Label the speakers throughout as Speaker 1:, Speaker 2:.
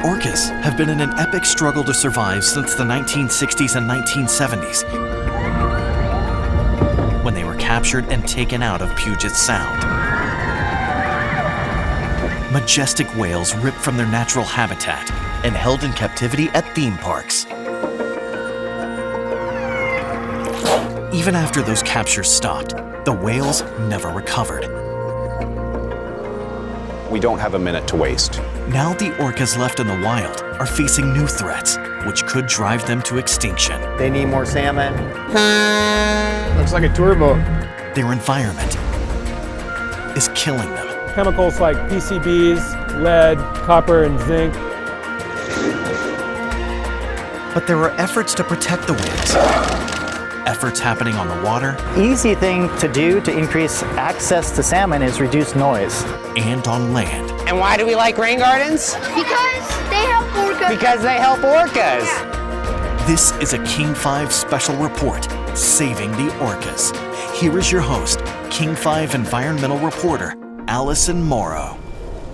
Speaker 1: Orcas have been in an epic struggle to survive since the 1960s and 1970s, when they were captured and taken out of Puget Sound. Majestic whales ripped from their natural habitat and held in captivity at theme parks. Even after those captures stopped, the whales never recovered.
Speaker 2: We don't have a minute to waste.
Speaker 1: Now the orcas left in the wild are facing new threats, which could drive them to extinction.
Speaker 3: They need more salmon. Looks like a tour boat.
Speaker 1: Their environment is killing them.
Speaker 4: Chemicals like PCBs, lead, copper, and zinc.
Speaker 1: But there are efforts to protect the whales. Efforts happening on the water.
Speaker 3: Easy thing to do to increase access to salmon is reduce noise.
Speaker 1: And on land.
Speaker 5: And why do we like rain gardens?
Speaker 6: Because they help orcas.
Speaker 5: Because they help orcas.
Speaker 6: Yeah.
Speaker 1: This is a King 5 special report, Saving the Orcas. Here is your host, King 5 environmental reporter, Allison Morrow.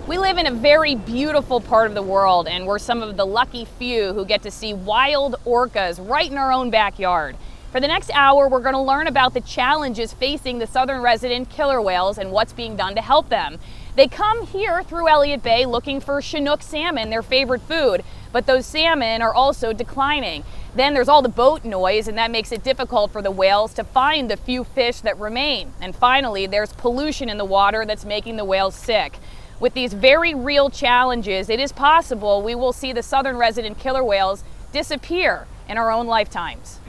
Speaker 7: We live in a very beautiful part of the world, and we're some of the lucky few who get to see wild orcas right in our own backyard. For the next hour, we're going to learn about the challenges facing the southern resident killer whales and what's being done to help them. They come here through Elliott Bay looking for Chinook salmon, their favorite food, but those salmon are also declining. Then there's all the boat noise, and that makes it difficult for the whales to find the few fish that remain. And finally, there's pollution in the water that's making the whales sick. With these very real challenges, it is possible we will see the southern resident killer whales disappear in our own lifetimes.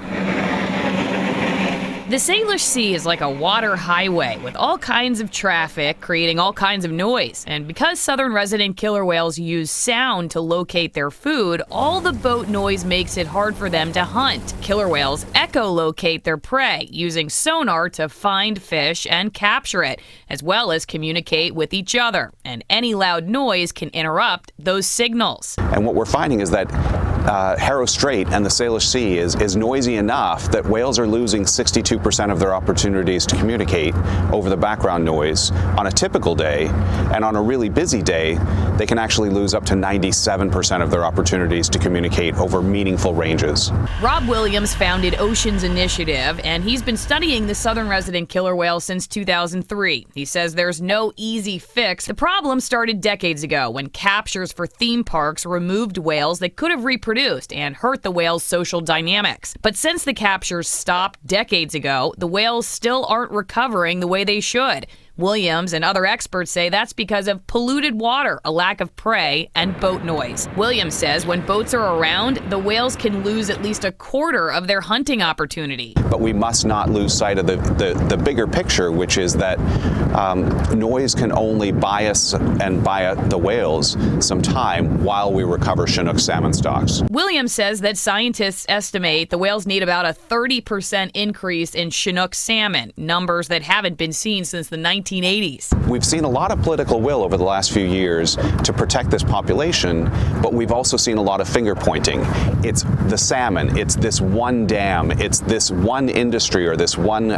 Speaker 7: The Salish Sea is like a water highway with all kinds of traffic, creating all kinds of noise. And because southern resident killer whales use sound to locate their food, all the boat noise makes it hard for them to hunt. Killer whales echolocate their prey using sonar to find fish and capture it, as well as communicate with each other. And any loud noise can interrupt those signals.
Speaker 2: And what we're finding is that Harrow Strait and the Salish Sea is noisy enough that whales are losing 62% of their opportunities to communicate over the background noise on a typical day, and on a really busy day, they can actually lose up to 97% of their opportunities to communicate over meaningful ranges.
Speaker 7: Rob Williams founded Oceans Initiative, and he's been studying the southern resident killer whale since 2003. He says there's no easy fix. The problem started decades ago when captures for theme parks removed whales that could have reproduced and hurt the whale's social dynamics. But since the captures stopped decades ago, the whales still aren't recovering the way they should. Williams and other experts say that's because of polluted water, a lack of prey, and boat noise. Williams says when boats are around, the whales can lose at least a quarter of their hunting opportunity.
Speaker 2: But we must not lose sight of the bigger picture, which is that noise can only buy us and buy the whales some time while we recover Chinook salmon stocks.
Speaker 7: Williams says that scientists estimate the whales need about a 30% increase in Chinook salmon, numbers that haven't been seen since the 1980s.
Speaker 2: We've seen a lot of political will over the last few years to protect this population, but we've also seen a lot of finger pointing. It's the salmon, it's this one dam, it's this one industry or this one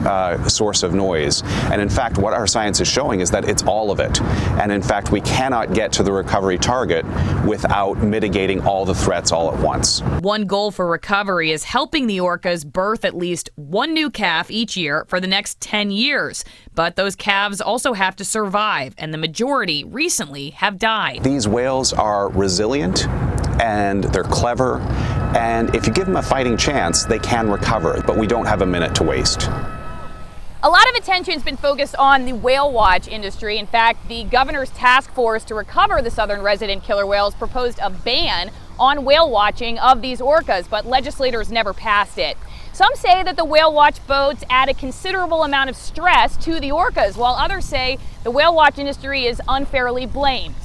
Speaker 2: source of noise. And in fact, what our science is showing is that it's all of it. And in fact, we cannot get to the recovery target without mitigating all the threats all at once.
Speaker 7: One goal for recovery is helping the orcas birth at least one new calf each year for the next 10 years. But those calves also have to survive, and the majority recently have died.
Speaker 2: These whales are resilient and they're clever, and if you give them a fighting chance, they can recover, but we don't have a minute to waste.
Speaker 7: A lot of attention has been focused on the whale watch industry. In fact, the governor's task force to recover the southern resident killer whales proposed a ban on whale watching of these orcas, but legislators never passed it. Some say that the whale watch boats add a considerable amount of stress to the orcas, while others say the whale watch industry is unfairly blamed.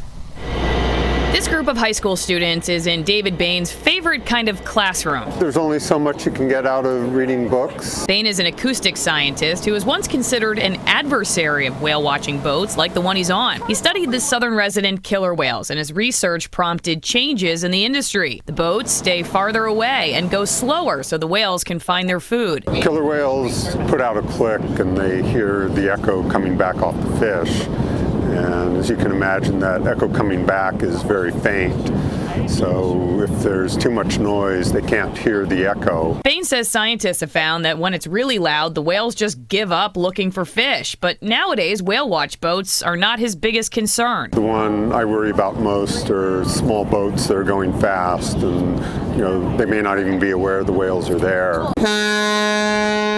Speaker 7: This group of high school students is in David Bain's favorite kind of classroom.
Speaker 8: There's only so much you can get out of reading books.
Speaker 7: Bain is an acoustic scientist who was once considered an adversary of whale watching boats like the one he's on. He studied the southern resident killer whales, and his research prompted changes in the industry. The boats stay farther away and go slower so the whales can find their food.
Speaker 8: Killer whales put out a click and they hear the echo coming back off the fish. And as you can imagine, that echo coming back is very faint. So if there's too much noise, they can't hear the echo.
Speaker 7: Bain says scientists have found that when it's really loud, the whales just give up looking for fish. But nowadays, whale watch boats are not his biggest concern.
Speaker 8: The one I worry about most are small boats that are going fast, and they may not even be aware the whales are there.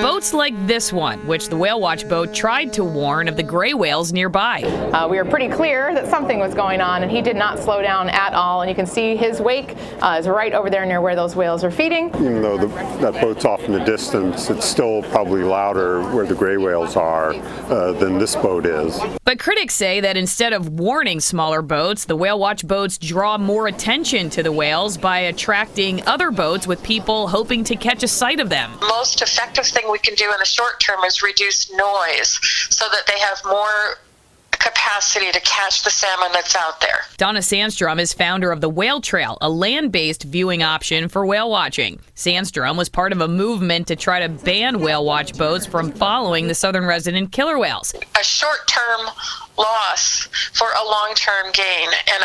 Speaker 7: Boats like this one, which the whale watch boat tried to warn of the gray whales nearby.
Speaker 9: We were pretty clear that something was going on, and he did not slow down at all. And you can see his wake is right over there near where those whales are feeding.
Speaker 8: Even though that boat's off in the distance, it's still probably louder where the gray whales are than this boat is.
Speaker 7: But critics say that instead of warning smaller boats, the whale watch boats draw more attention to the whales by attracting other boats with people hoping to catch a sight of them.
Speaker 10: Most effective thing we can do in the short term is reduce noise so that they have more capacity to catch the salmon that's out there.
Speaker 7: Donna Sandstrom is founder of the Whale Trail, a land-based viewing option for whale watching. Sandstrom was part of a movement to try to ban whale watch boats from following the southern resident killer whales.
Speaker 10: A short-term loss for a long-term gain, and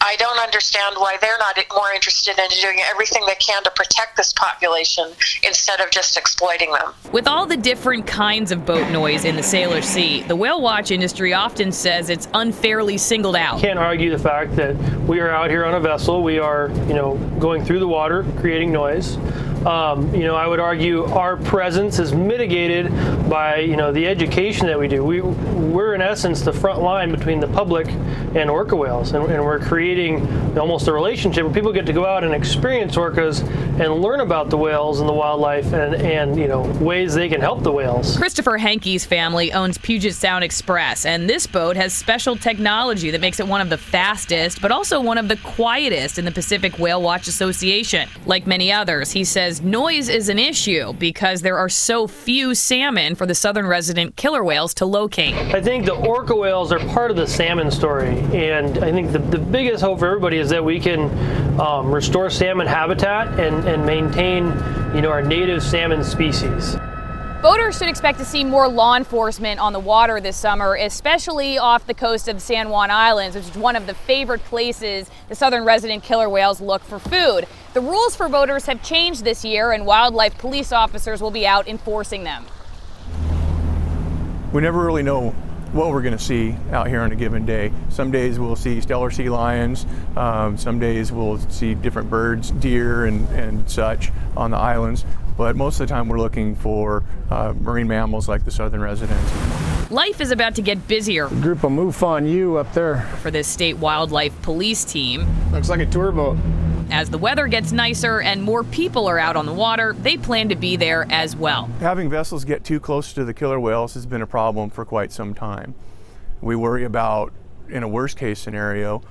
Speaker 10: I don't understand why they're not more interested in doing everything they can to protect this population instead of just exploiting them.
Speaker 7: With all the different kinds of boat noise in the Salish Sea, the whale watch industry often says it's unfairly singled out.
Speaker 11: Can't argue the fact that we are out here on a vessel. We are, going through the water, creating noise. I would argue our presence is mitigated by, the education that we do. We're in essence the front line between the public and orca whales, and we're creating almost a relationship where people get to go out and experience orcas and learn about the whales and the wildlife and ways they can help the whales.
Speaker 7: Christopher Henke's family owns Puget Sound Express, and this boat has special technology that makes it one of the fastest, but also one of the quietest in the Pacific Whale Watch Association. Like many others, he says noise is an issue because there are so few salmon for the southern resident killer whales to locate.
Speaker 11: I think the orca whales are part of the salmon story, and I think the biggest hope for everybody is that we can restore salmon habitat and maintain our native salmon species.
Speaker 7: Boaters should expect to see more law enforcement on the water this summer, especially off the coast of the San Juan Islands, which is one of the favorite places the southern resident killer whales look for food. The rules for boaters have changed this year, and wildlife police officers will be out enforcing them.
Speaker 12: We never really know what we're going to see out here on a given day. Some days we'll see stellar sea lions, some days we'll see different birds, deer and such on the islands, but most of the time we're looking for marine mammals like the southern residents.
Speaker 7: Life is about to get busier.
Speaker 13: A group of MUFON U up there.
Speaker 7: For this state wildlife police team.
Speaker 13: Looks like a tour boat.
Speaker 7: As the weather gets nicer and more people are out on the water, they plan to be there as well.
Speaker 12: Having vessels get too close to the killer whales has been a problem for quite some time. We worry about, in a worst case scenario,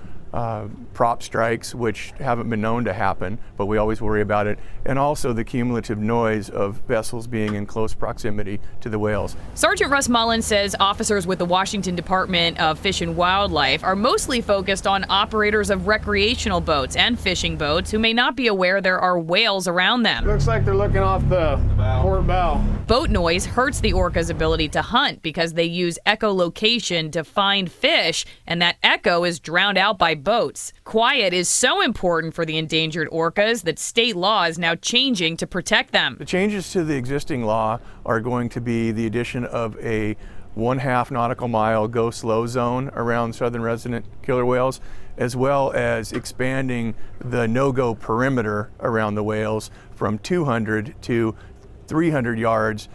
Speaker 12: prop strikes, which haven't been known to happen, but we always worry about it, and also the cumulative noise of vessels being in close proximity to the whales.
Speaker 7: Sergeant Russ Mullen says officers with the Washington Department of Fish and Wildlife are mostly focused on operators of recreational boats and fishing boats who may not be aware there are whales around them.
Speaker 13: Looks like they're looking off the port bow.
Speaker 7: Boat noise hurts the orca's ability to hunt because they use echolocation to find fish, and that echo is drowned out by boats. Quiet is so important for the endangered orcas that state law is now changing to protect them.
Speaker 12: The changes to the existing law are going to be the addition of a 1/2 nautical mile go slow zone around southern resident killer whales, as well as expanding the no-go perimeter around the whales from 200 to 300 yards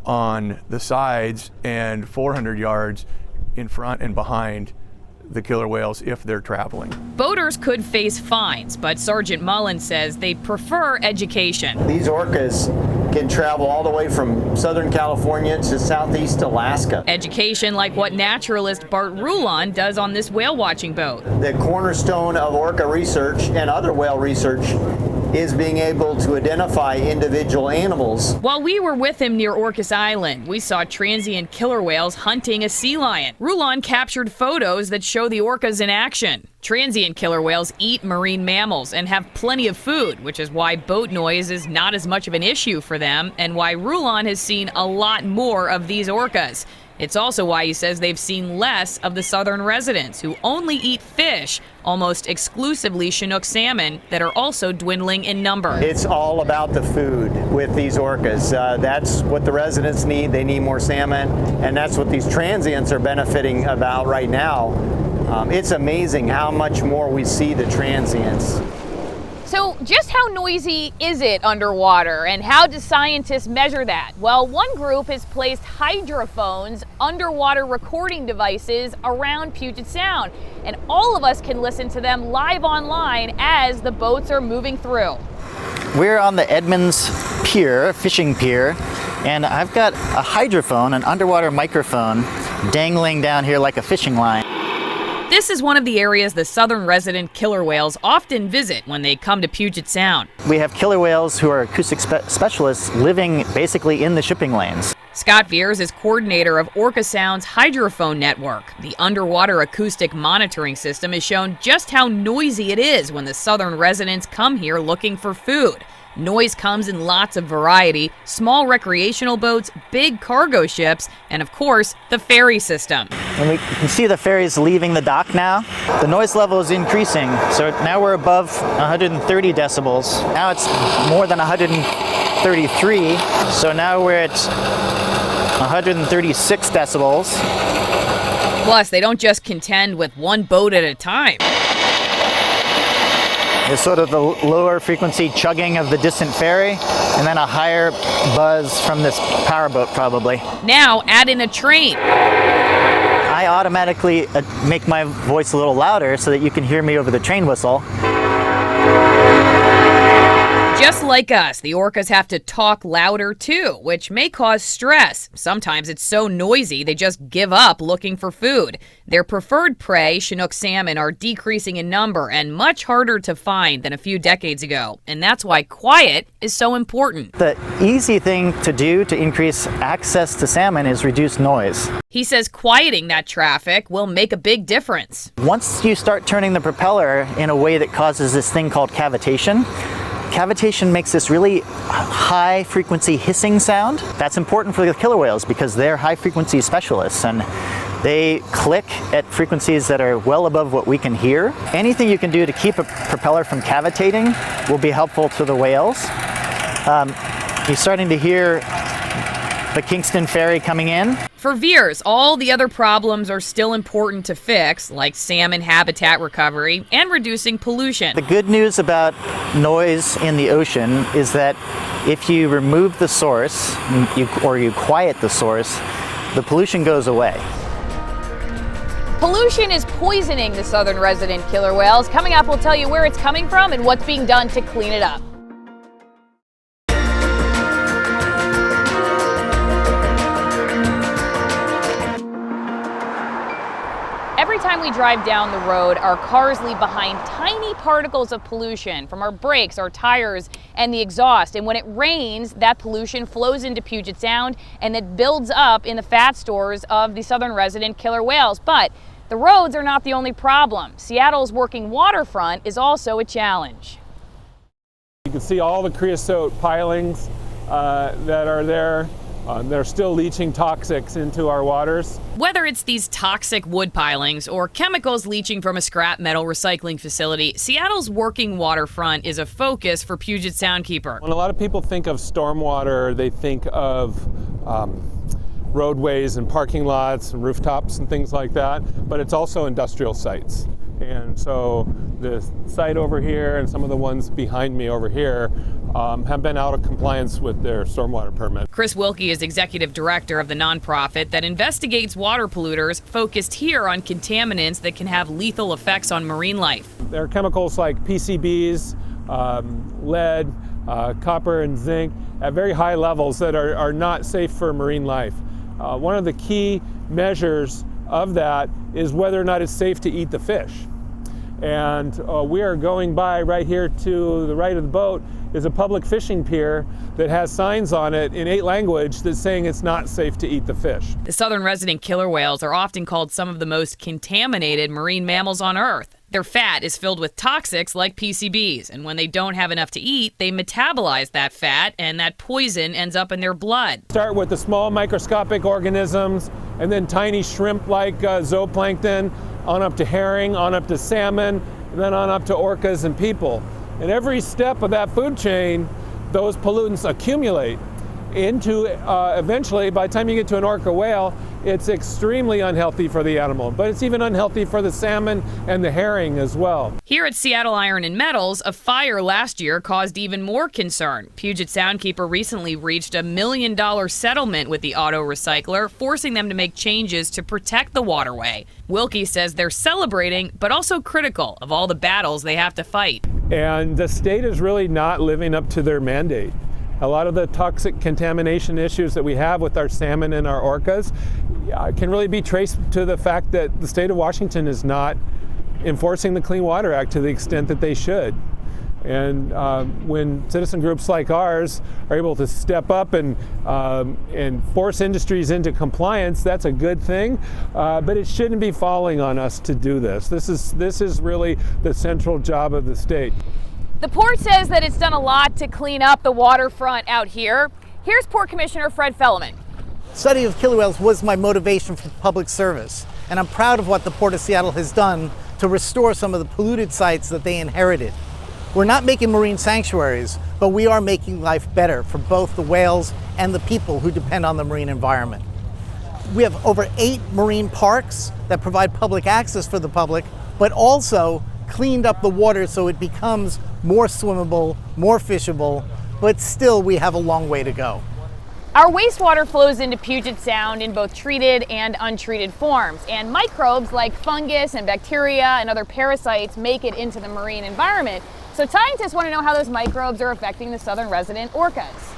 Speaker 12: on the sides and 400 yards in front and behind the killer whales if they're traveling.
Speaker 7: Boaters could face fines, but Sergeant Mullen says they prefer education.
Speaker 14: These orcas can travel all the way from Southern California to Southeast Alaska.
Speaker 7: Education like what naturalist Bart Rulon does on this whale watching boat.
Speaker 14: The cornerstone of orca research and other whale research is being able to identify individual animals.
Speaker 7: While we were with him near Orcas Island, we saw transient killer whales hunting a sea lion. Rulon captured photos that show the orcas in action. Transient killer whales eat marine mammals and have plenty of food, which is why boat noise is not as much of an issue for them and why Rulon has seen a lot more of these orcas. It's also why he says they've seen less of the southern residents who only eat fish, almost exclusively Chinook salmon, that are also dwindling in number.
Speaker 14: It's all about the food with these orcas. That's what the residents need. They need more salmon, and that's what these transients are benefiting about right now. It's amazing how much more we see the transients.
Speaker 7: So just how noisy is it underwater, and how do scientists measure that? Well, one group has placed hydrophones, underwater recording devices, around Puget Sound, and all of us can listen to them live online as the boats are moving through.
Speaker 3: We're on the Edmonds Pier, fishing pier, and I've got a hydrophone, an underwater microphone, dangling down here like a fishing line.
Speaker 7: This is one of the areas the southern resident killer whales often visit when they come to Puget Sound.
Speaker 3: We have killer whales who are acoustic specialists living basically in the shipping lanes.
Speaker 7: Scott Veers is coordinator of Orca Sound's hydrophone network. The underwater acoustic monitoring system has shown just how noisy it is when the southern residents come here looking for food. Noise comes in lots of variety: small recreational boats, big cargo ships, and of course, the ferry system.
Speaker 3: And we can see the ferries leaving the dock now. The noise level is increasing, so now we're above 130 decibels. Now it's more than 133, so now we're at 136 decibels.
Speaker 7: Plus, they don't just contend with one boat at a time.
Speaker 3: It's sort of the lower frequency chugging of the distant ferry, and then a higher buzz from this powerboat probably.
Speaker 7: Now add in a train.
Speaker 3: I automatically make my voice a little louder so that you can hear me over the train whistle.
Speaker 7: Just like us, the orcas have to talk louder too, which may cause stress. Sometimes it's so noisy they just give up looking for food. Their preferred prey, Chinook salmon, are decreasing in number and much harder to find than a few decades ago. And that's why quiet is so important.
Speaker 3: The easy thing to do to increase access to salmon is reduce noise.
Speaker 7: He says quieting that traffic will make a big difference.
Speaker 3: Once you start turning the propeller in a way that causes this thing called cavitation, cavitation makes this really high frequency hissing sound. That's important for the killer whales because they're high frequency specialists and they click at frequencies that are well above what we can hear. Anything you can do to keep a propeller from cavitating will be helpful to the whales. You're starting to hear the Kingston ferry coming in.
Speaker 7: For Veers, all the other problems are still important to fix, like salmon habitat recovery and reducing pollution.
Speaker 3: The good news about noise in the ocean is that if you remove the source, or you quiet the source, the pollution goes away.
Speaker 7: Pollution is poisoning the southern resident killer whales. Coming up, we'll tell you where it's coming from and what's being done to clean it up. Every time we drive down the road, our cars leave behind tiny particles of pollution from our brakes, our tires, and the exhaust. And when it rains, that pollution flows into Puget Sound and it builds up in the fat stores of the southern resident killer whales. But the roads are not the only problem. Seattle's working waterfront is also a challenge.
Speaker 4: You can see all the creosote pilings that are there. They're still leaching toxics into our waters.
Speaker 7: Whether it's these toxic wood pilings or chemicals leaching from a scrap metal recycling facility, Seattle's working waterfront is a focus for Puget Sound Keeper.
Speaker 4: When a lot of people think of stormwater, they think of roadways and parking lots and rooftops and things like that, but it's also industrial sites. And so the site over here and some of the ones behind me over here have been out of compliance with their stormwater permit.
Speaker 7: Chris Wilkie is executive director of the nonprofit that investigates water polluters, focused here on contaminants that can have lethal effects on marine life.
Speaker 4: There are chemicals like PCBs, lead, copper, and zinc at very high levels that are not safe for marine life. One of the key measures of that is whether or not it's safe to eat the fish. And we are going by right here to the right of the boat is a public fishing pier that has signs on it in 8 languages that's saying it's not safe to eat the fish.
Speaker 7: The southern resident killer whales are often called some of the most contaminated marine mammals on Earth. Their fat is filled with toxics like PCBs, and when they don't have enough to eat, they metabolize that fat, and that poison ends up in their blood.
Speaker 4: Start with the small microscopic organisms, and then tiny shrimp-like zooplankton, on up to herring, on up to salmon, and then on up to orcas and people. And every step of that food chain, those pollutants accumulate into, eventually, by the time you get to an orca whale, it's extremely unhealthy for the animal, but it's even unhealthy for the salmon and the herring as well.
Speaker 7: Here at Seattle Iron and Metals, a fire last year caused even more concern. Puget Sound Keeper recently reached $1 million settlement with the auto recycler, forcing them to make changes to protect the waterway. Wilkie says they're celebrating, but also critical of all the battles they have to fight.
Speaker 4: And the state is really not living up to their mandate. A lot of the toxic contamination issues that we have with our salmon and our orcas can really be traced to the fact that the state of Washington is not enforcing the Clean Water Act to the extent that they should. And when citizen groups like ours are able to step up and force industries into compliance, that's a good thing. But it shouldn't be falling on us to do this. This is really the central job of the state.
Speaker 7: The port says that it's done a lot to clean up the waterfront out here. Here's Port Commissioner Fred Fellman.
Speaker 15: Study of killer whales was my motivation for public service, and I'm proud of what the Port of Seattle has done to restore some of the polluted sites that they inherited. We're not making marine sanctuaries, but we are making life better for both the whales and the people who depend on the marine environment. We have over 8 marine parks that provide public access for the public, but also cleaned up the water so it becomes more swimmable, more fishable, but still we have a long way to go.
Speaker 7: Our wastewater flows into Puget Sound in both treated and untreated forms, and microbes like fungus and bacteria and other parasites make it into the marine environment. So scientists want to know how those microbes are affecting the southern resident orcas.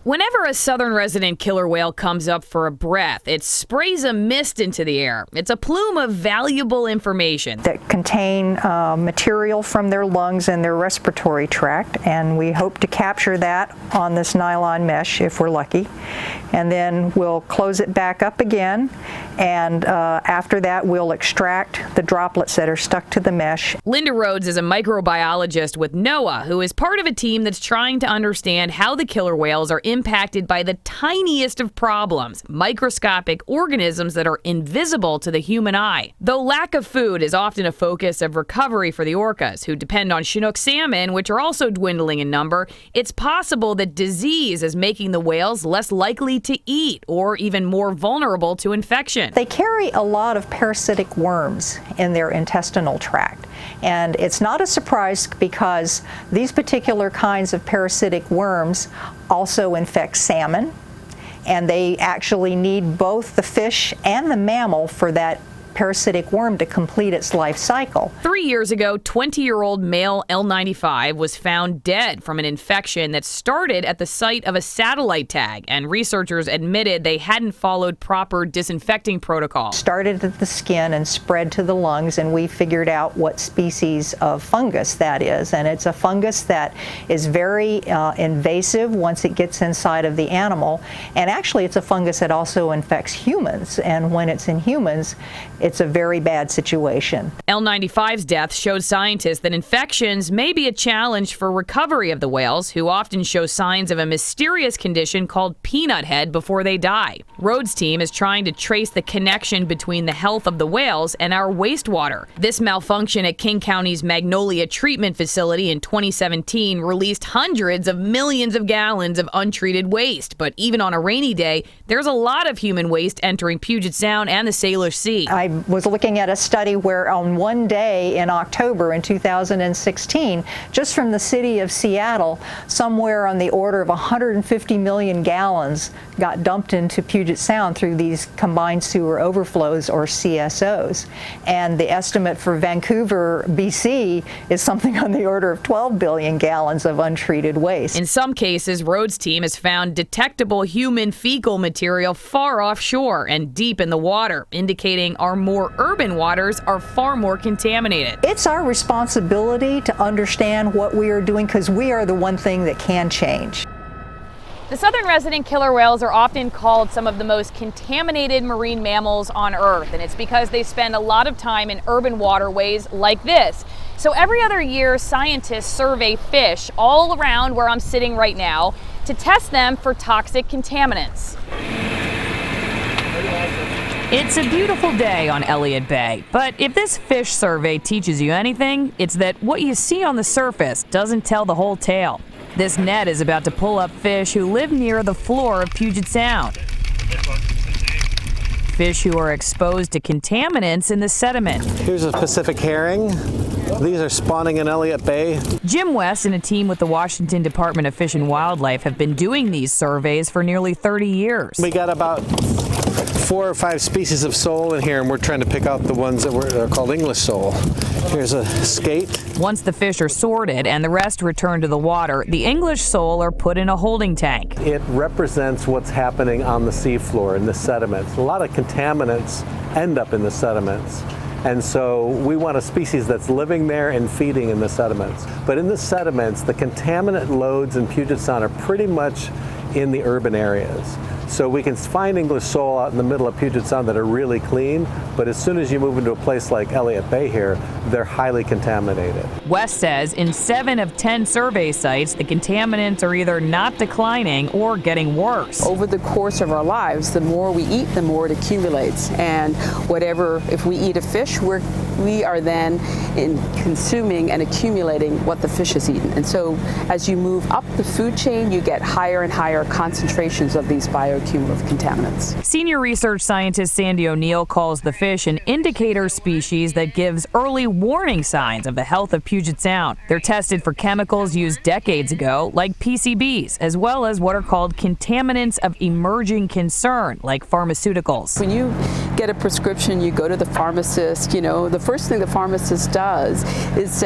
Speaker 7: Whenever a southern resident killer whale comes up for a breath, it sprays a mist into the air. It's a plume of valuable information
Speaker 16: that contain material from their lungs and their respiratory tract, and we hope to capture that on this nylon mesh if we're lucky. And then we'll close it back up again, and after that we'll extract the droplets that are stuck to the mesh.
Speaker 7: Linda Rhodes is a microbiologist with NOAA who is part of a team that's trying to understand how the killer whales are impacted by the tiniest of problems, microscopic organisms that are invisible to the human eye. Though lack of food is often a focus of recovery for the orcas, who depend on Chinook salmon, which are also dwindling in number, it's possible that disease is making the whales less likely to eat or even more vulnerable to infection.
Speaker 16: They carry a lot of parasitic worms in their intestinal tract, and it's not a surprise because these particular kinds of parasitic worms also infect salmon, and they actually need both the fish and the mammal for that parasitic worm to complete its life cycle.
Speaker 7: 3 years ago, 20-year-old male L95 was found dead from an infection that started at the site of a satellite tag, and researchers admitted they hadn't followed proper disinfecting protocol.
Speaker 16: Started at the skin and spread to the lungs, and we figured out what species of fungus that is. And it's a fungus that is very invasive once it gets inside of the animal, and actually it's a fungus that also infects humans, and when it's in humans, it's a very bad situation.
Speaker 7: L95's death showed scientists that infections may be a challenge for recovery of the whales, who often show signs of a mysterious condition called peanut head before they die. Rhodes' team is trying to trace the connection between the health of the whales and our wastewater. This malfunction at King County's Magnolia Treatment Facility in 2017 released hundreds of millions of gallons of untreated waste. But even on a rainy day, there's a lot of human waste entering Puget Sound and the Salish Sea.
Speaker 16: I was looking at a study where on one day in October in 2016, just from the city of Seattle, somewhere on the order of 150 million gallons got dumped into Puget Sound through these combined sewer overflows, or CSOs. And the estimate for Vancouver, BC is something on the order of 12 billion gallons of untreated waste.
Speaker 7: In some cases, Rhodes' team has found detectable human fecal material far offshore and deep in the water, indicating our more urban waters are far more contaminated.
Speaker 16: It's our responsibility to understand what we are doing, because we are the one thing that can change.
Speaker 7: The southern resident killer whales are often called some of the most contaminated marine mammals on Earth, and it's because they spend a lot of time in urban waterways like this. So every other year, scientists survey fish all around where I'm sitting right now to test them for toxic contaminants. It's a beautiful day on Elliott Bay, but if this fish survey teaches you anything, it's that what you see on the surface doesn't tell the whole tale. This net is about to pull up fish who live near the floor of Puget Sound. Fish who are exposed to contaminants in the sediment.
Speaker 17: Here's a Pacific herring. These are spawning in Elliott Bay.
Speaker 7: Jim West and a team with the Washington Department of Fish and Wildlife have been doing these surveys for nearly 30 years.
Speaker 17: We got about 4 or 5 species of sole in here, and we're trying to pick out the ones that are called English sole. Here's a skate.
Speaker 7: Once the fish are sorted and the rest return to the water, the English sole are put in a holding tank.
Speaker 17: It represents what's happening on the seafloor in the sediments. A lot of contaminants end up in the sediments. And so we want a species that's living there and feeding in the sediments. But in the sediments, the contaminant loads in Puget Sound are pretty much in the urban areas. So we can find English sole out in the middle of Puget Sound that are really clean, but as soon as you move into a place like Elliott Bay here, they're highly contaminated.
Speaker 7: West says in 7 of 10 survey sites, the contaminants are either not declining or getting worse.
Speaker 18: Over the course of our lives, the more we eat, the more it accumulates. And if we eat a fish, we are then consuming and accumulating what the fish has eaten. And so as you move up the food chain, you get higher and higher concentrations of these bioaccumulative contaminants.
Speaker 7: Senior research scientist Sandy O'Neill calls the fish an indicator species that gives early warning signs of the health of Puget Sound. They're tested for chemicals used decades ago, like PCBs, as well as what are called contaminants of emerging concern, like pharmaceuticals.
Speaker 18: When you get a prescription, you go to the pharmacist, the first thing the pharmacist does is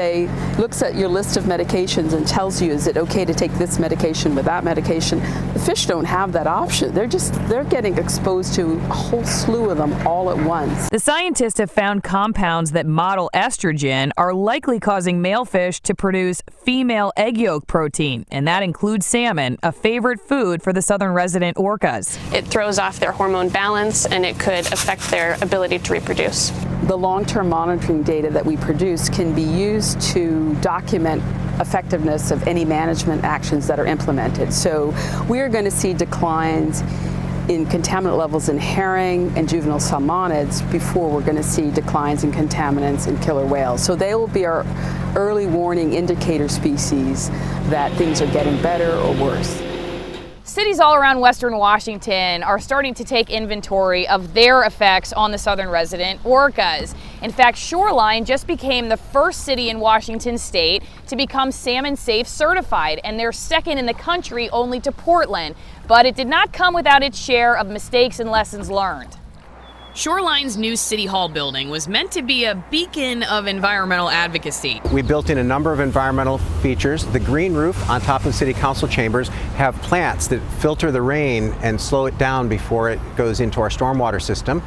Speaker 18: looks at your list of medications and tells you, is it okay to take this medication with that medication? The fish don't have that option. They're getting exposed to a whole slew of them all at once.
Speaker 7: The scientists have found compounds that model estrogen are likely causing male fish to produce female egg yolk protein, and that includes salmon, a favorite food for the southern resident orcas.
Speaker 19: It throws off their hormone balance and it could affect their ability to reproduce.
Speaker 18: The long-term monitoring data that we produce can be used to document effectiveness of any management actions that are implemented. So we are going to see declines in contaminant levels in herring and juvenile salmonids before we're going to see declines in contaminants in killer whales. So they will be our early warning indicator species that things are getting better or worse.
Speaker 7: Cities all around Western Washington are starting to take inventory of their effects on the southern resident orcas. In fact, Shoreline just became the first city in Washington state to become salmon safe certified, and they're second in the country only to Portland. But it did not come without its share of mistakes and lessons learned. Shoreline's new City Hall building was meant to be a beacon of environmental advocacy.
Speaker 20: We built in a number of environmental features. The green roof on top of City Council chambers have plants that filter the rain and slow it down before it goes into our stormwater system.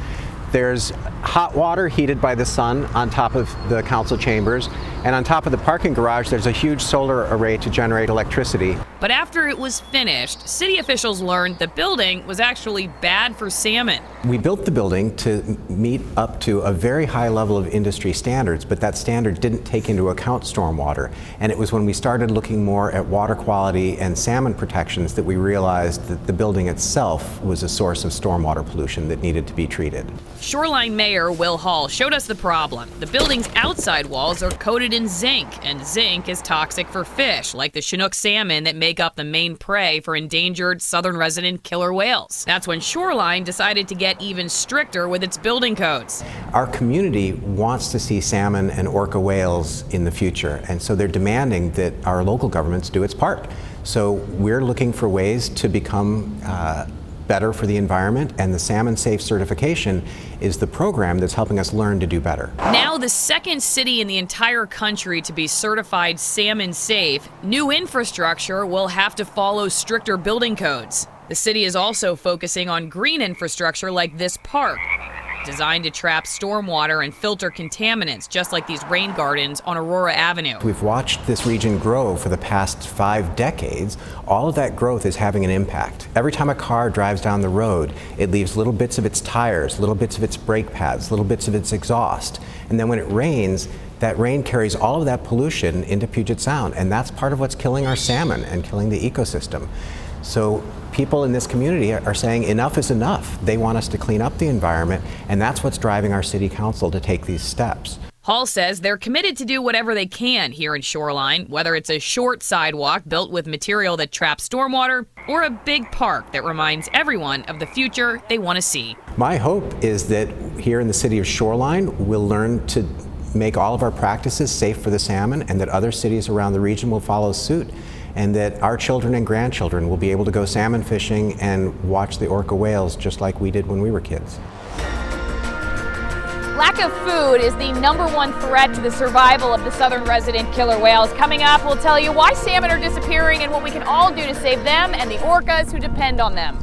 Speaker 20: There's hot water heated by the sun on top of the council chambers, and on top of the parking garage there's a huge solar array to generate electricity.
Speaker 7: But after it was finished, city officials learned the building was actually bad for salmon.
Speaker 20: We built the building to meet up to a very high level of industry standards, but that standard didn't take into account stormwater. And it was when we started looking more at water quality and salmon protections that we realized that the building itself was a source of stormwater pollution that needed to be treated.
Speaker 7: Shoreline Mayor Will Hall showed us the problem. The building's outside walls are coated in zinc, and zinc is toxic for fish, like the Chinook salmon that make up the main prey for endangered southern resident killer whales. That's when Shoreline decided to get even stricter with its building codes.
Speaker 20: Our community wants to see salmon and orca whales in the future, and so they're demanding that our local governments do its part. So we're looking for ways to become better for the environment, and the Salmon Safe certification is the program that's helping us learn to do better.
Speaker 7: Now the second city in the entire country to be certified salmon safe, new infrastructure will have to follow stricter building codes. The city is also focusing on green infrastructure like this park, designed to trap stormwater and filter contaminants, just like these rain gardens on Aurora Avenue.
Speaker 20: We've watched this region grow for the past 5 decades. All of that growth is having an impact. Every time a car drives down the road, it leaves little bits of its tires, little bits of its brake pads, little bits of its exhaust. And then when it rains, that rain carries all of that pollution into Puget Sound, and that's part of what's killing our salmon and killing the ecosystem. So people in this community are saying enough is enough. They want us to clean up the environment, and that's what's driving our city council to take these steps.
Speaker 7: Hall says they're committed to do whatever they can here in Shoreline, whether it's a short sidewalk built with material that traps stormwater or a big park that reminds everyone of the future they want to see.
Speaker 20: My hope is that here in the city of Shoreline, we'll learn to make all of our practices safe for the salmon, and that other cities around the region will follow suit, and that our children and grandchildren will be able to go salmon fishing and watch the orca whales just like we did when we were kids.
Speaker 7: Lack of food is the #1 threat to the survival of the southern resident killer whales. Coming up, we'll tell you why salmon are disappearing and what we can all do to save them and the orcas who depend on them.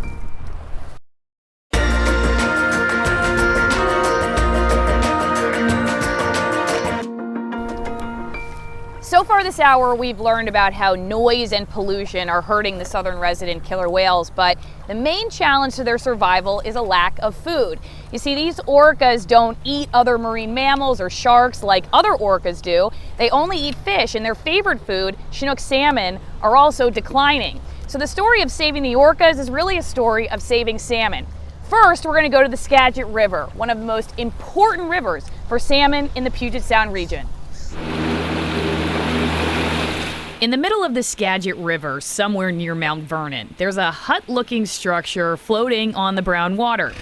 Speaker 7: So far this hour, we've learned about how noise and pollution are hurting the southern resident killer whales, but the main challenge to their survival is a lack of food. You see, these orcas don't eat other marine mammals or sharks like other orcas do. They only eat fish, and their favorite food, Chinook salmon, are also declining. So the story of saving the orcas is really a story of saving salmon. First, we're going to go to the Skagit River, one of the most important rivers for salmon in the Puget Sound region. In the middle of the Skagit River, somewhere near Mount Vernon, there's a hut-looking structure floating on the brown water.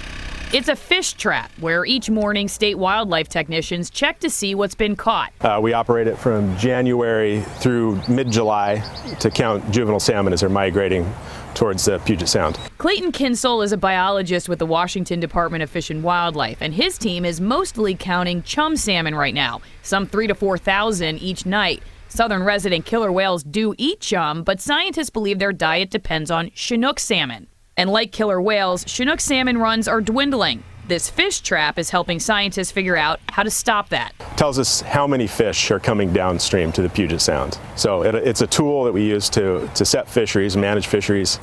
Speaker 7: It's a fish trap where each morning state wildlife technicians check to see what's been caught.
Speaker 21: We operate it from January through mid-July to count juvenile salmon as they're migrating towards the Puget Sound.
Speaker 7: Clayton Kinsel is a biologist with the Washington Department of Fish and Wildlife, and his team is mostly counting chum salmon right now, some 3,000 to 4,000 each night. Southern resident killer whales do eat chum, but scientists believe their diet depends on Chinook salmon. And like killer whales, Chinook salmon runs are dwindling. This fish trap is helping scientists figure out how to stop that.
Speaker 21: Tells us how many fish are coming downstream to the Puget Sound. So it's a tool that we use to set fisheries, manage fisheries,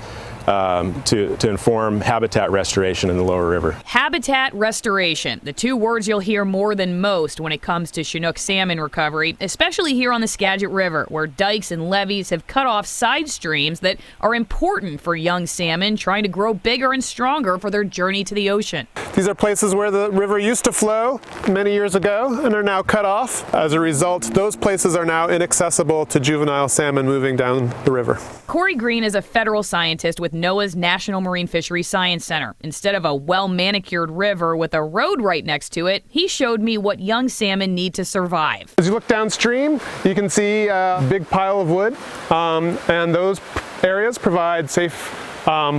Speaker 21: to inform habitat restoration in the lower river.
Speaker 7: Habitat restoration, the two words you'll hear more than most when it comes to Chinook salmon recovery, especially here on the Skagit River, where dikes and levees have cut off side streams that are important for young salmon trying to grow bigger and stronger for their journey to the ocean.
Speaker 22: These are places where the river used to flow many years ago and are now cut off. As a result, those places are now inaccessible to juvenile salmon moving down the river.
Speaker 7: Corey Green is a federal scientist with NOAA's National Marine Fisheries Science Center. Instead of a well-manicured river with a road right next to it, he showed me what young salmon need to survive.
Speaker 22: As you look downstream, you can see a big pile of wood, and those areas provide safe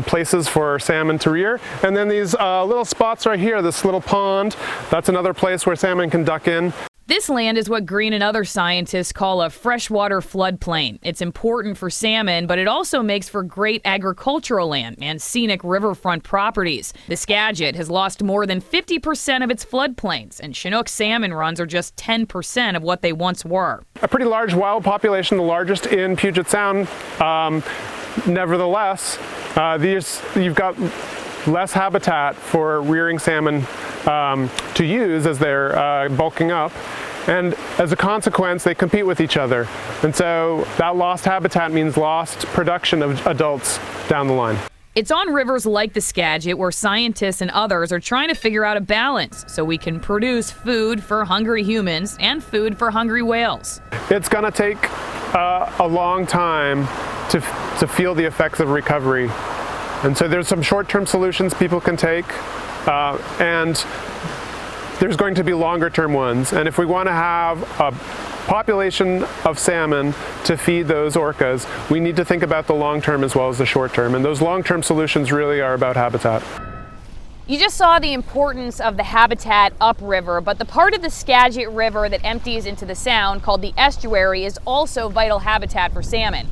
Speaker 22: places for salmon to rear. And then these little spots right here, this little pond, that's another place where salmon can duck in.
Speaker 7: This land is what Green and other scientists call a freshwater floodplain. It's important for salmon, but it also makes for great agricultural land and scenic riverfront properties. The Skagit has lost more than 50% of its floodplains, and Chinook salmon runs are just 10% of what they once were.
Speaker 22: A pretty large wild population, the largest in Puget Sound. Nevertheless, you've got less habitat for rearing salmon to use as they're bulking up, and as a consequence they compete with each other, and so that lost habitat means lost production of adults down the line.
Speaker 7: It's on rivers like the Skagit where scientists and others are trying to figure out a balance so we can produce food for hungry humans and food for hungry whales.
Speaker 22: It's going to take a long time to feel the effects of recovery. And so there's some short-term solutions people can take, and there's going to be longer-term ones. And if we want to have a population of salmon to feed those orcas, we need to think about the long-term as well as the short-term. And those long-term solutions really are about habitat.
Speaker 7: You just saw the importance of the habitat upriver, but the part of the Skagit River that empties into the Sound, called the estuary, is also vital habitat for salmon.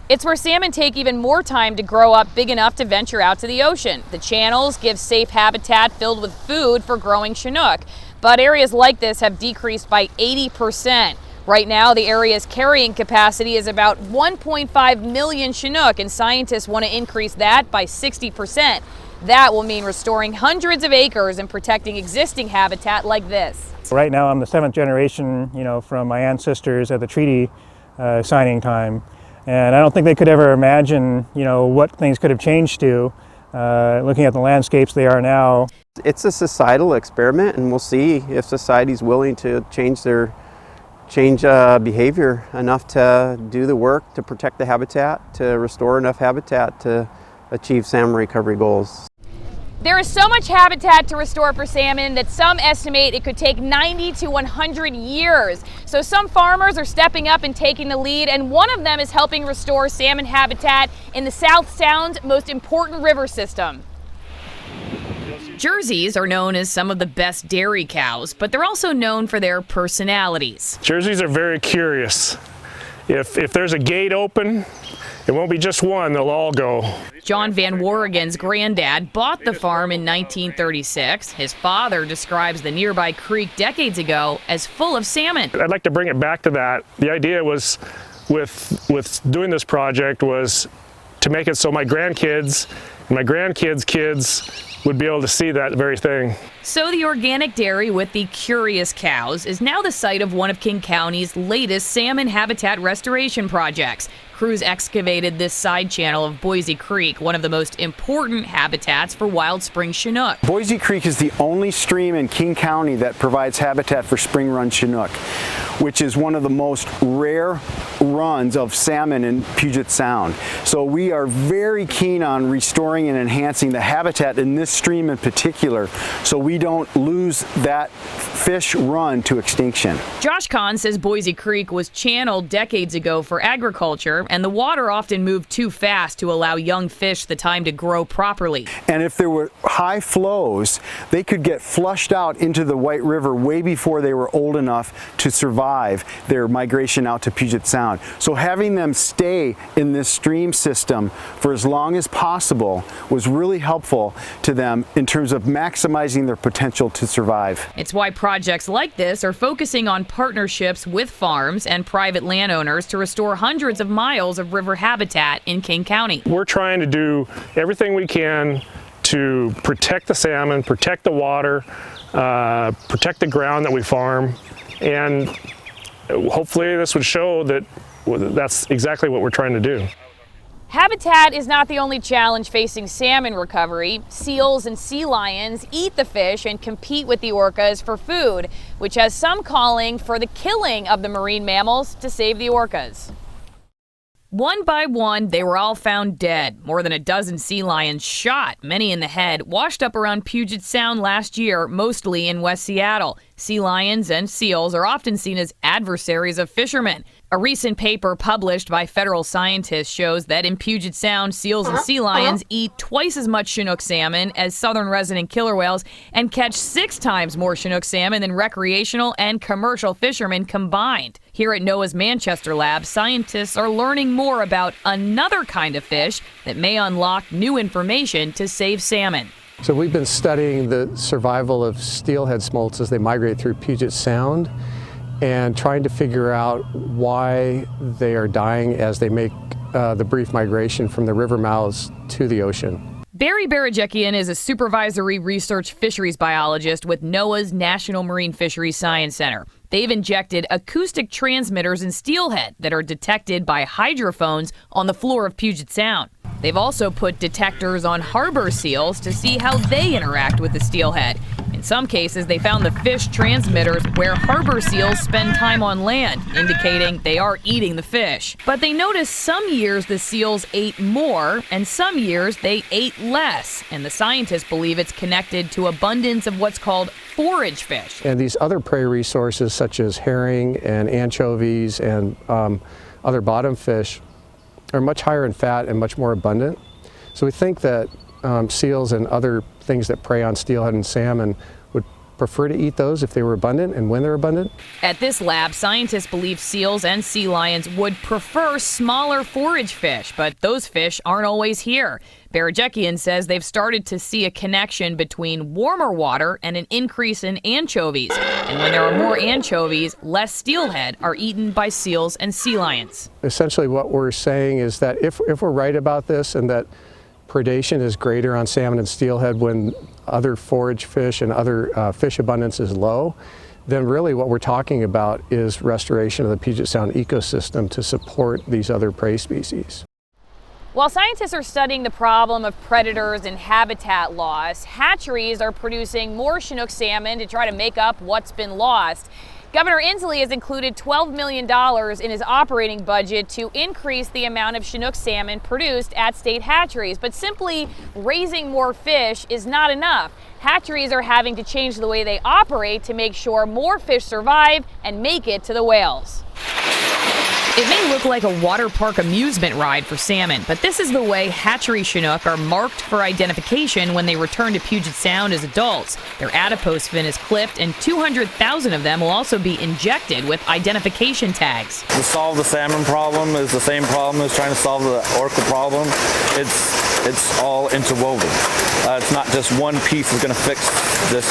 Speaker 7: It's where salmon take even more time to grow up big enough to venture out to the ocean. The channels give safe habitat filled with food for growing Chinook, but areas like this have decreased by 80%. Right now, the area's carrying capacity is about 1.5 million Chinook, and scientists want to increase that by 60%. That will mean restoring hundreds of acres and protecting existing habitat like this.
Speaker 23: Right now, I'm the 7th generation, from my ancestors at the treaty signing time.
Speaker 5: And I don't think they could ever imagine, what things could have changed to, looking at the landscapes they are now.
Speaker 6: It's a societal experiment, and we'll see if society's willing to change behavior enough to do the work to protect the habitat, to restore enough habitat to achieve salmon recovery goals.
Speaker 7: There is so much habitat to restore for salmon that some estimate it could take 90 to 100 years. So some farmers are stepping up and taking the lead, and one of them is helping restore salmon habitat in the South Sound's most important river system. Jerseys are known as some of the best dairy cows, but they're also known for their personalities.
Speaker 23: Jerseys are very curious. If there's a gate open, it won't be just one, they'll all go.
Speaker 7: John Van Warrigen's granddad bought the farm in 1936. His father describes the nearby creek decades ago as full of salmon.
Speaker 23: I'd like to bring it back to that. The idea was, with doing this project, was to make it so my grandkids and my grandkids' kids would be able to see that very thing.
Speaker 7: So the organic dairy with the curious cows is now the site of one of King County's latest salmon habitat restoration projects. Crews excavated this side channel of Boise Creek, one of the most important habitats for wild spring Chinook.
Speaker 24: Boise Creek is the only stream in King County that provides habitat for spring run Chinook, which is one of the most rare runs of salmon in Puget Sound. So we are very keen on restoring and enhancing the habitat in this stream in particular, so we don't lose that fish run to extinction.
Speaker 7: Josh Kahn says Boise Creek was channeled decades ago for agriculture, and the water often moved too fast to allow young fish the time to grow properly.
Speaker 24: And if there were high flows, they could get flushed out into the White River way before they were old enough to survive their migration out to Puget Sound. So having them stay in this stream system for as long as possible was really helpful to them in terms of maximizing their potential to survive.
Speaker 7: It's why projects like this are focusing on partnerships with farms and private landowners to restore hundreds of miles of river habitat in King County.
Speaker 23: We're trying to do everything we can to protect the salmon, protect the water, protect the ground that we farm, and hopefully this would show that that's exactly what we're trying to do.
Speaker 7: Habitat is not the only challenge facing salmon recovery. Seals and sea lions eat the fish and compete with the orcas for food, which has some calling for the killing of the marine mammals to save the orcas. One by one, they were all found dead. More than a dozen sea lions shot, many in the head, washed up around Puget Sound last year, mostly in West Seattle. Sea lions and seals are often seen as adversaries of fishermen. A recent paper published by federal scientists shows that in Puget Sound, seals and sea lions eat twice as much Chinook salmon as southern resident killer whales and catch 6 times more Chinook salmon than recreational and commercial fishermen combined. Here at NOAA's Manchester lab, scientists are learning more about another kind of fish that may unlock new information to save salmon.
Speaker 17: So we've been studying the survival of steelhead smolts as they migrate through Puget Sound and trying to figure out why they are dying as they make the brief migration from the river mouths to the ocean.
Speaker 7: Barry Barajekian is a supervisory research fisheries biologist with NOAA's National Marine Fisheries Science Center. They've injected acoustic transmitters in steelhead that are detected by hydrophones on the floor of Puget Sound. They've also put detectors on harbor seals to see how they interact with the steelhead. In some cases, they found the fish transmitters where harbor seals spend time on land, indicating they are eating the fish. But they noticed some years the seals ate more, and some years they ate less. And the scientists believe it's connected to abundance of what's called forage fish.
Speaker 17: And these other prey resources, such as herring and anchovies and other bottom fish, are much higher in fat and much more abundant. So we think that seals and other things that prey on steelhead and salmon would prefer to eat those if they were abundant and when they're abundant.
Speaker 7: At this lab, scientists believe seals and sea lions would prefer smaller forage fish, but those fish aren't always here. Barajekian says they've started to see a connection between warmer water and an increase in anchovies. And when there are more anchovies, less steelhead are eaten by seals and sea lions.
Speaker 17: Essentially what we're saying is that if we're right about this and that predation is greater on salmon and steelhead when other forage fish and other fish abundance is low,
Speaker 1: then really what we're talking about is restoration of the Puget Sound ecosystem to support these other prey species.
Speaker 7: While scientists are studying the problem of predators and habitat loss, hatcheries are producing more Chinook salmon to try to make up what's been lost. Governor Inslee has included $12 million in his operating budget to increase the amount of Chinook salmon produced at state hatcheries. But simply raising more fish is not enough. Hatcheries are having to change the way they operate to make sure more fish survive and make it to the whales. It may look like a water park amusement ride for salmon, but this is the way hatchery Chinook are marked for identification when they return to Puget Sound as adults. Their adipose fin is clipped, and 200,000 of them will also be injected with identification tags.
Speaker 2: To solve the salmon problem is the same problem as trying to solve the orca problem. It's all interwoven. It's not just one piece is going to fix this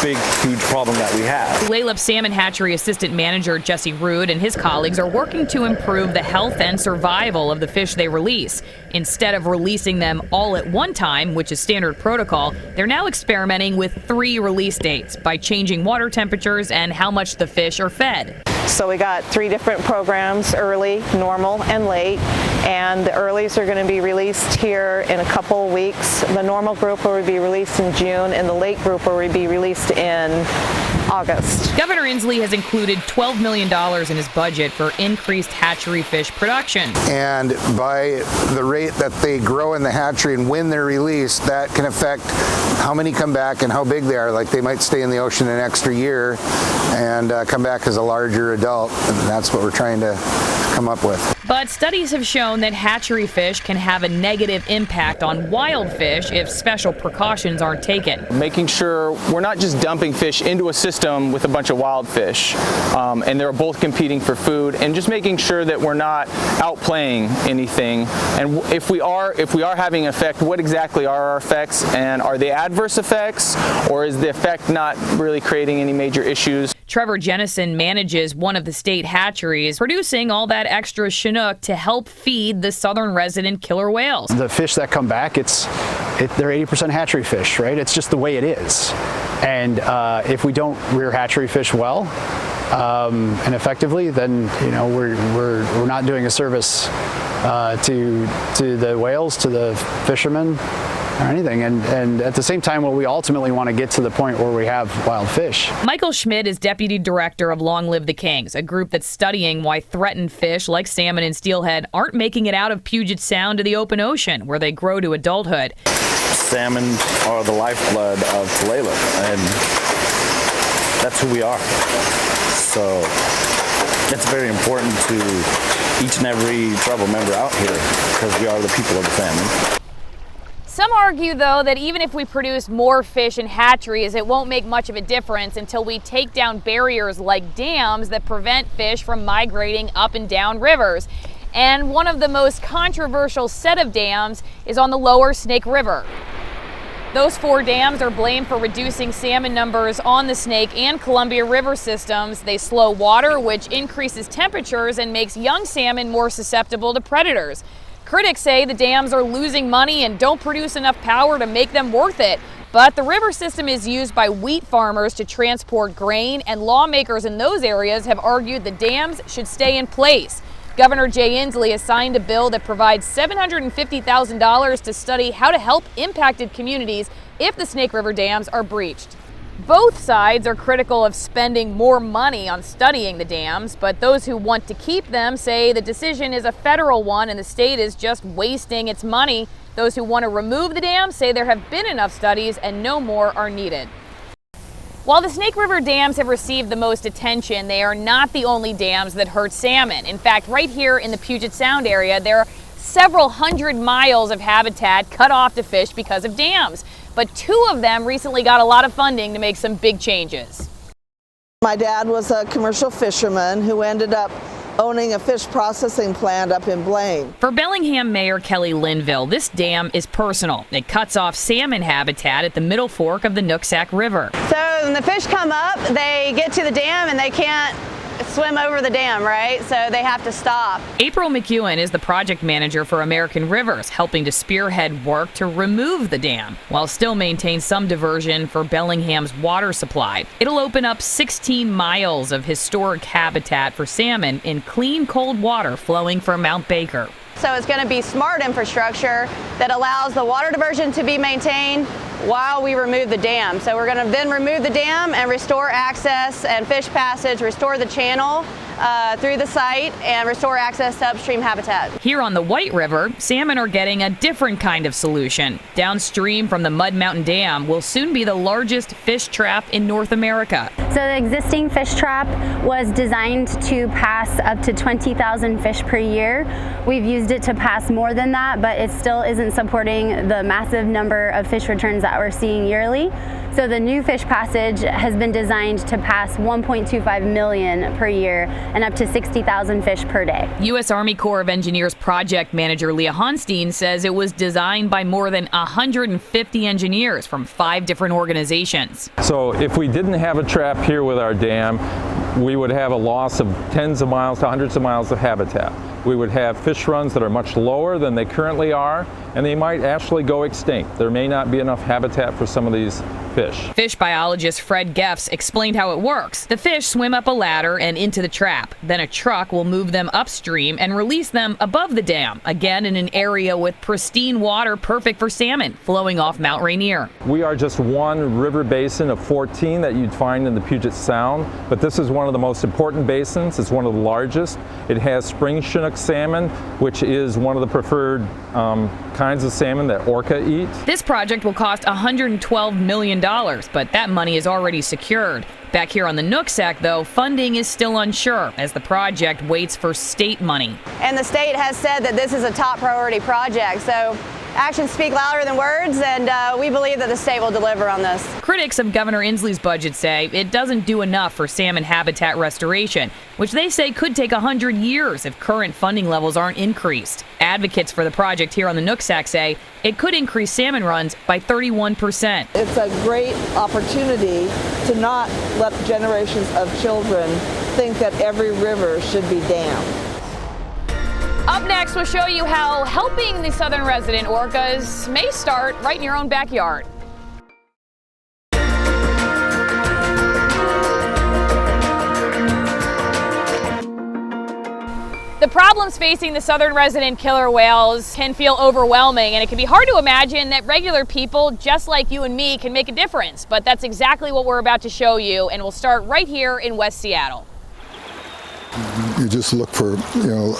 Speaker 2: big, huge problem that we have.
Speaker 7: Tulalip Salmon Hatchery Assistant Manager Jesse Rood and his colleagues are working to improve the health and survival of the fish they release. Instead of releasing them all at one time, which is standard protocol, they're now experimenting with 3 release dates by changing water temperatures and how much the fish are fed.
Speaker 8: So we got 3 different programs, early, normal, and late. And the earlies are going to be released here in a couple weeks. The normal group will be released in June, and the late group will be released in August.
Speaker 7: Governor Inslee has included $12 million in his budget for increased hatchery fish production.
Speaker 9: And by the rate that they grow in the hatchery and when they're released, that can affect how many come back and how big they are. Like they might stay in the ocean an extra year and come back as a larger adult, and that's what we're trying to come up with.
Speaker 7: But studies have shown that hatchery fish can have a negative impact on wild fish if special precautions aren't taken.
Speaker 25: Making sure we're not just dumping fish into a system with a bunch of wild fish, and they're both competing for food, and just making sure that we're not outplaying anything. And if we are having an effect, what exactly are our effects, and are they adverse effects, or is the effect not really creating any major issues?
Speaker 7: Trevor Jennison manages one of the state hatcheries, producing all that extra Chinook to help feed the southern resident killer whales.
Speaker 26: The fish that come back, they're 80% hatchery fish, right? It's just the way it is. And if we don't rear hatchery fish well and effectively, then we're not doing a service to the whales, to the fishermen, or anything. And at the same time, we ultimately want to get to the point where we have wild fish.
Speaker 7: Michael Schmidt is deputy director of Long Live the Kings, a group that's studying why threatened fish like salmon and steelhead aren't making it out of Puget Sound to the open ocean, where they grow to adulthood.
Speaker 2: Salmon are the lifeblood of Tulalip, and that's who we are. So it's very important to each and every tribal member out here because we are the people of the salmon.
Speaker 7: Some argue, though, that even if we produce more fish in hatcheries, it won't make much of a difference until we take down barriers like dams that prevent fish from migrating up and down rivers. And one of the most controversial set of dams is on the lower Snake River. Those 4 dams are blamed for reducing salmon numbers on the Snake and Columbia River systems. They slow water, which increases temperatures and makes young salmon more susceptible to predators. Critics say the dams are losing money and don't produce enough power to make them worth it. But the river system is used by wheat farmers to transport grain, and lawmakers in those areas have argued the dams should stay in place. Governor Jay Inslee has signed a bill that provides $750,000 to study how to help impacted communities if the Snake River dams are breached. Both sides are critical of spending more money on studying the dams, but those who want to keep them say the decision is a federal one and the state is just wasting its money. Those who want to remove the dams say there have been enough studies and no more are needed. While the Snake River dams have received the most attention, they are not the only dams that hurt salmon. In fact, right here in the Puget Sound area, there are several hundred miles of habitat cut off to fish because of dams. But 2 of them recently got a lot of funding to make some big changes.
Speaker 27: My dad was a commercial fisherman who ended up owning a fish processing plant up in Blaine.
Speaker 7: For Bellingham Mayor Kelly Linville, this dam is personal. It cuts off salmon habitat at the middle fork of the Nooksack River.
Speaker 28: So when the fish come up, they get to the dam and they can't
Speaker 3: swim over the dam, right? So they have to stop.
Speaker 7: April McEwen is the project manager for American Rivers, helping to spearhead work to remove the dam while still maintain some diversion for Bellingham's water supply. It'll open up 16 miles of historic habitat for salmon in clean, cold water flowing from Mount Baker.
Speaker 3: So it's going to be smart infrastructure that allows the water diversion to be maintained while we remove the dam. So we're going to then remove the dam and restore access and fish passage, restore the channel through the site, and restore access to upstream habitat.
Speaker 7: Here on the White River, salmon are getting a different kind of solution. Downstream from the Mud Mountain Dam will soon be the largest fish trap in North America.
Speaker 4: So the existing fish trap was designed to pass up to 20,000 fish per year. We've used it to pass more than that, but it still isn't supporting the massive number of fish returns that we're seeing yearly. So the new fish passage has been designed to pass 1.25 million per year and up to 60,000 fish per day.
Speaker 7: U.S. Army Corps of Engineers project manager Leah Honstein says it was designed by more than 150 engineers from 5 different organizations.
Speaker 10: So if we didn't have a trap here with our dam, we would have a loss of tens of miles to hundreds of miles of habitat. We would have fish runs that are much lower than they currently are, and they might actually go extinct. There may not be enough habitat for some of these fish.
Speaker 7: Fish biologist Fred Geffs explained how it works. The fish swim up a ladder and into the trap. Then a truck will move them upstream and release them above the dam, again in an area with pristine water perfect for salmon flowing off Mount Rainier.
Speaker 10: We are just one river basin of 14 that you'd find in the Puget Sound, but this is one of the most important basins. It's one of the largest. It has spring Chinook salmon, which is one of the preferred kinds of salmon that orca eat.
Speaker 7: This project will cost $112 million, but that money is already secured. Back here on the Nooksack, though, funding is still unsure as the project waits for state money.
Speaker 3: And the state has said that this is a top priority project. So actions speak louder than words, and we believe that the state will deliver on this.
Speaker 7: Critics of Governor Inslee's budget say it doesn't do enough for salmon habitat restoration, which they say could take 100 years if current funding levels aren't increased. Advocates for the project here on the Nooksack say it could increase salmon runs by 31%.
Speaker 27: It's a great opportunity to not let generations of children think that every river should be dammed.
Speaker 7: Up next, we'll show you how helping the southern resident orcas may start right in your own backyard. The problems facing the southern resident killer whales can feel overwhelming, and it can be hard to imagine that regular people just like you and me can make a difference. But that's exactly what we're about to show you, and we'll start right here in West Seattle.
Speaker 11: You just look for,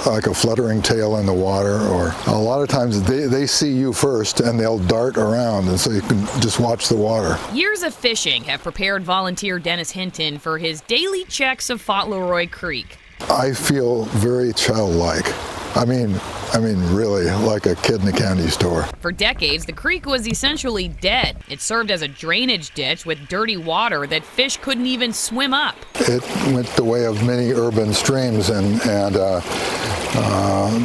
Speaker 11: like a fluttering tail in the water, or a lot of times they see you first and they'll dart around, and so you can just watch the water.
Speaker 7: Years of fishing have prepared volunteer Dennis Hinton for his daily checks of Fauntleroy Creek.
Speaker 11: I feel very childlike. I mean, really, like a kid in a candy store.
Speaker 7: For decades, the creek was essentially dead. It served as a drainage ditch with dirty water that fish couldn't even swim up.
Speaker 11: It went the way of many urban streams and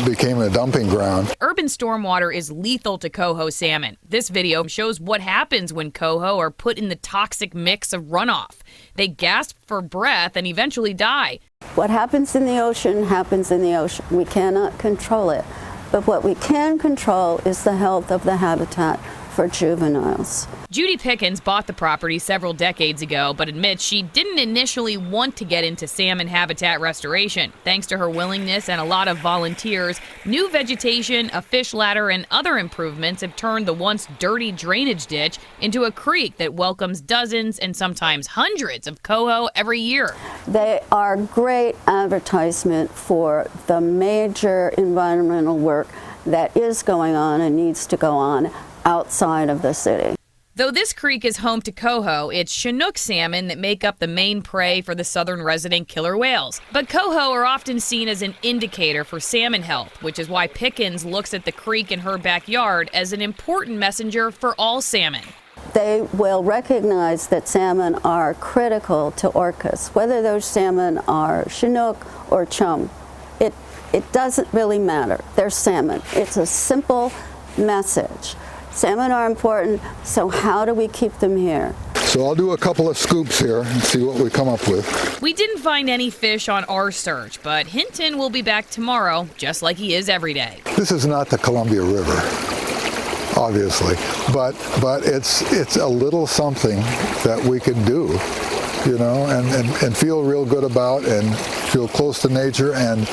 Speaker 11: became a dumping ground.
Speaker 7: Urban stormwater is lethal to coho salmon. This video shows what happens when coho are put in the toxic mix of runoff. They gasp for breath and eventually die.
Speaker 12: What happens in the ocean happens in the ocean. We cannot control it. But what we can control is the health of the habitat for juveniles.
Speaker 7: Judy Pickens bought the property several decades ago, but admits she didn't initially want to get into salmon habitat restoration. Thanks to her willingness and a lot of volunteers, new vegetation, a fish ladder, and other improvements have turned the once dirty drainage ditch into a creek that welcomes dozens and sometimes hundreds of coho every year.
Speaker 12: They are great advertisement for the major environmental work that is going on and needs to go on outside of the city.
Speaker 7: Though this creek is home to coho, it's Chinook salmon that make up the main prey for the southern resident killer whales. But coho are often seen as an indicator for salmon health, which is why Pickens looks at the creek in her backyard as an important messenger for all salmon.
Speaker 12: They will recognize that salmon are critical to orcas, whether those salmon are Chinook or chum. It doesn't really matter. They're salmon. It's a simple message. Salmon are important, so how do we keep them here?
Speaker 11: So I'll do a couple of scoops here and see what we come up with.
Speaker 7: We didn't find any fish on our search, but Hinton will be back tomorrow, just like he is every day.
Speaker 11: This is not the Columbia River, obviously, but it's a little something that we can do, you know, and feel real good about and feel close to nature and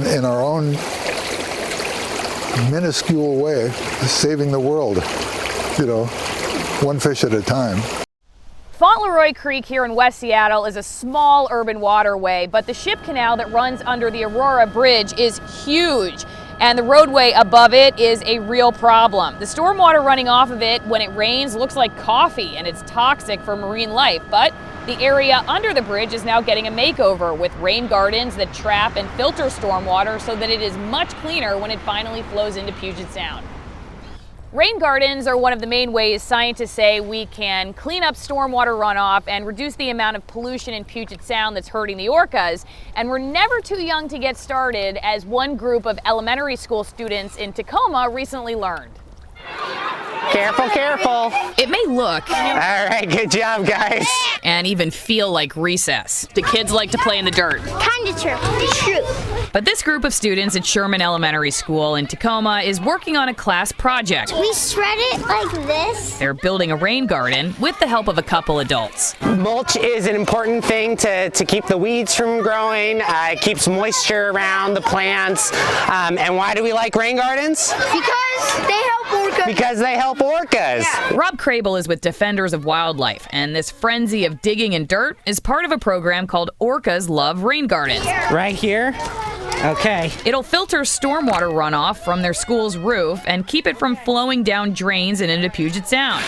Speaker 11: in our own minuscule way, saving the world, you know, one fish at a time.
Speaker 7: Fauntleroy Creek here in West Seattle is a small urban waterway, but the ship canal that runs under the Aurora Bridge is huge, and the roadway above it is a real problem. The stormwater running off of it when it rains looks like coffee, and it's toxic for marine life, but the area under the bridge is now getting a makeover with rain gardens that trap and filter stormwater so that it is much cleaner when it finally flows into Puget Sound. Rain gardens are one of the main ways scientists say we can clean up stormwater runoff and reduce the amount of pollution in Puget Sound that's hurting the orcas. And we're never too young to get started, as one group of elementary school students in Tacoma recently learned.
Speaker 13: Careful, careful.
Speaker 7: It may look.
Speaker 13: All right, good job, guys.
Speaker 7: And even feel like recess. The kids like to play in the dirt.
Speaker 14: Kinda true.
Speaker 7: But this group of students at Sherman Elementary School in Tacoma is working on a class project.
Speaker 14: We shred it like this.
Speaker 7: They're building a rain garden with the help of a couple adults.
Speaker 13: Mulch is an important thing to keep the weeds from growing. It keeps moisture around the plants. And why do we like rain gardens?
Speaker 14: Because they help orcas.
Speaker 13: Because they help orcas.
Speaker 14: Yeah.
Speaker 7: Rob Crable is with Defenders of Wildlife, and this frenzy of digging in dirt is part of a program called Orcas Love Rain Gardens.
Speaker 13: Right here? Okay.
Speaker 7: It'll filter stormwater runoff from their school's roof and keep it from flowing down drains and into Puget Sound.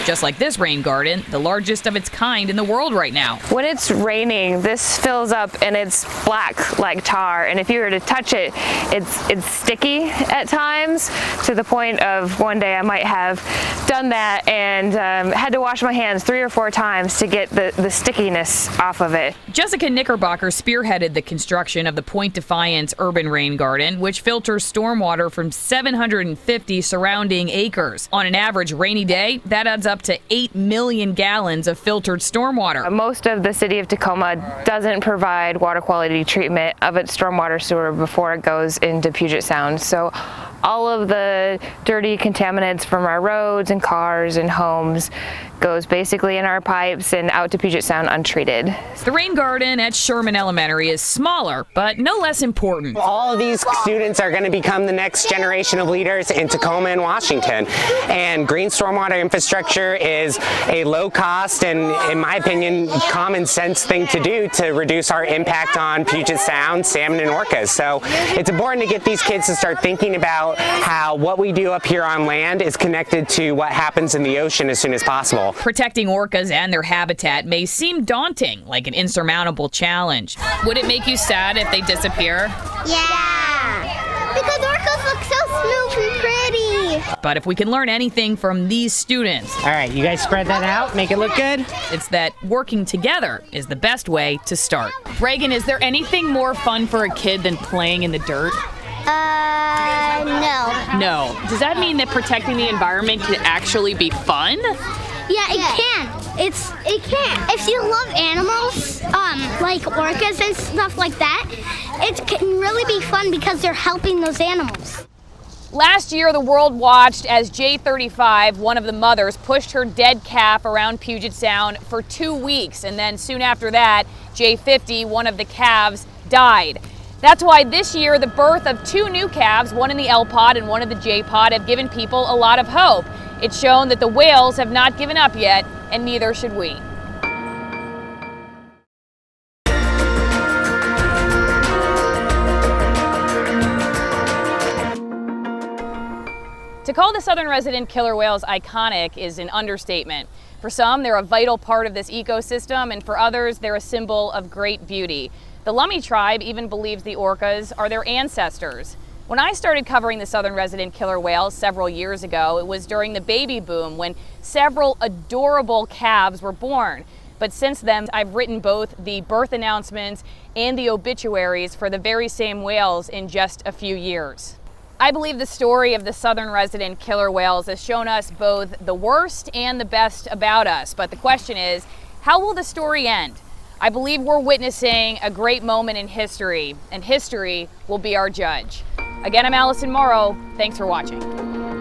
Speaker 7: Just like this rain garden, the largest of its kind in the world right now.
Speaker 15: When it's raining, this fills up and it's black like tar, and if you were to touch it, it's sticky at times, to the point of one day I might have done that and had to wash my hands 3 or 4 times to get the stickiness off of it.
Speaker 7: Jessica Knickerbocker spearheaded the construction of the Point Defiance Urban Rain Garden, which filters stormwater from 750 surrounding acres. On an average rainy day, that adds up to 8 million gallons of filtered stormwater.
Speaker 15: Most of the city of Tacoma doesn't provide water quality treatment of its stormwater sewer before it goes into Puget Sound. So all of the dirty contaminants from our roads and cars and homes goes basically in our pipes and out to Puget Sound untreated.
Speaker 7: The rain garden at Sherman Elementary is smaller, but no less important.
Speaker 13: All of these students are going to become the next generation of leaders in Tacoma and Washington. And green stormwater infrastructure is a low cost and, in my opinion, common sense thing to do to reduce our impact on Puget Sound, salmon, and orcas. So it's important to get these kids to start thinking about how what we do up here on land is connected to what happens in the ocean as soon as possible.
Speaker 7: Protecting orcas and their habitat may seem daunting, like an insurmountable challenge. Would it make you sad if they disappear?
Speaker 14: Yeah, because orcas look so smooth and pretty.
Speaker 7: But if we can learn anything from these students...
Speaker 13: All right, you guys spread that out, make it look good.
Speaker 7: It's that working together is the best way to start. Reagan, is there anything more fun for a kid than playing in the dirt?
Speaker 14: No.
Speaker 7: No. Does that mean that protecting the environment can actually be fun?
Speaker 14: Yeah, it can. It can. If you love animals, like orcas and stuff like that, it can really be fun because they're helping those animals.
Speaker 7: Last year, the world watched as J35, one of the mothers, pushed her dead calf around Puget Sound for 2 weeks. And then soon after that, J50, one of the calves, died. That's why this year, the birth of 2 new calves, one in the L pod and one in the J pod, have given people a lot of hope. It's shown that the whales have not given up yet, and neither should we. To call the southern resident killer whales iconic is an understatement. For some, they're a vital part of this ecosystem, and for others, they're a symbol of great beauty. The Lummi tribe even believes the orcas are their ancestors. When I started covering the southern resident killer whales several years ago, it was during the baby boom when several adorable calves were born. But since then, I've written both the birth announcements and the obituaries for the very same whales in just a few years. I believe the story of the southern resident killer whales has shown us both the worst and the best about us. But the question is, how will the story end? I believe we're witnessing a great moment in history, and history will be our judge. Again, I'm Allison Morrow. Thanks for watching.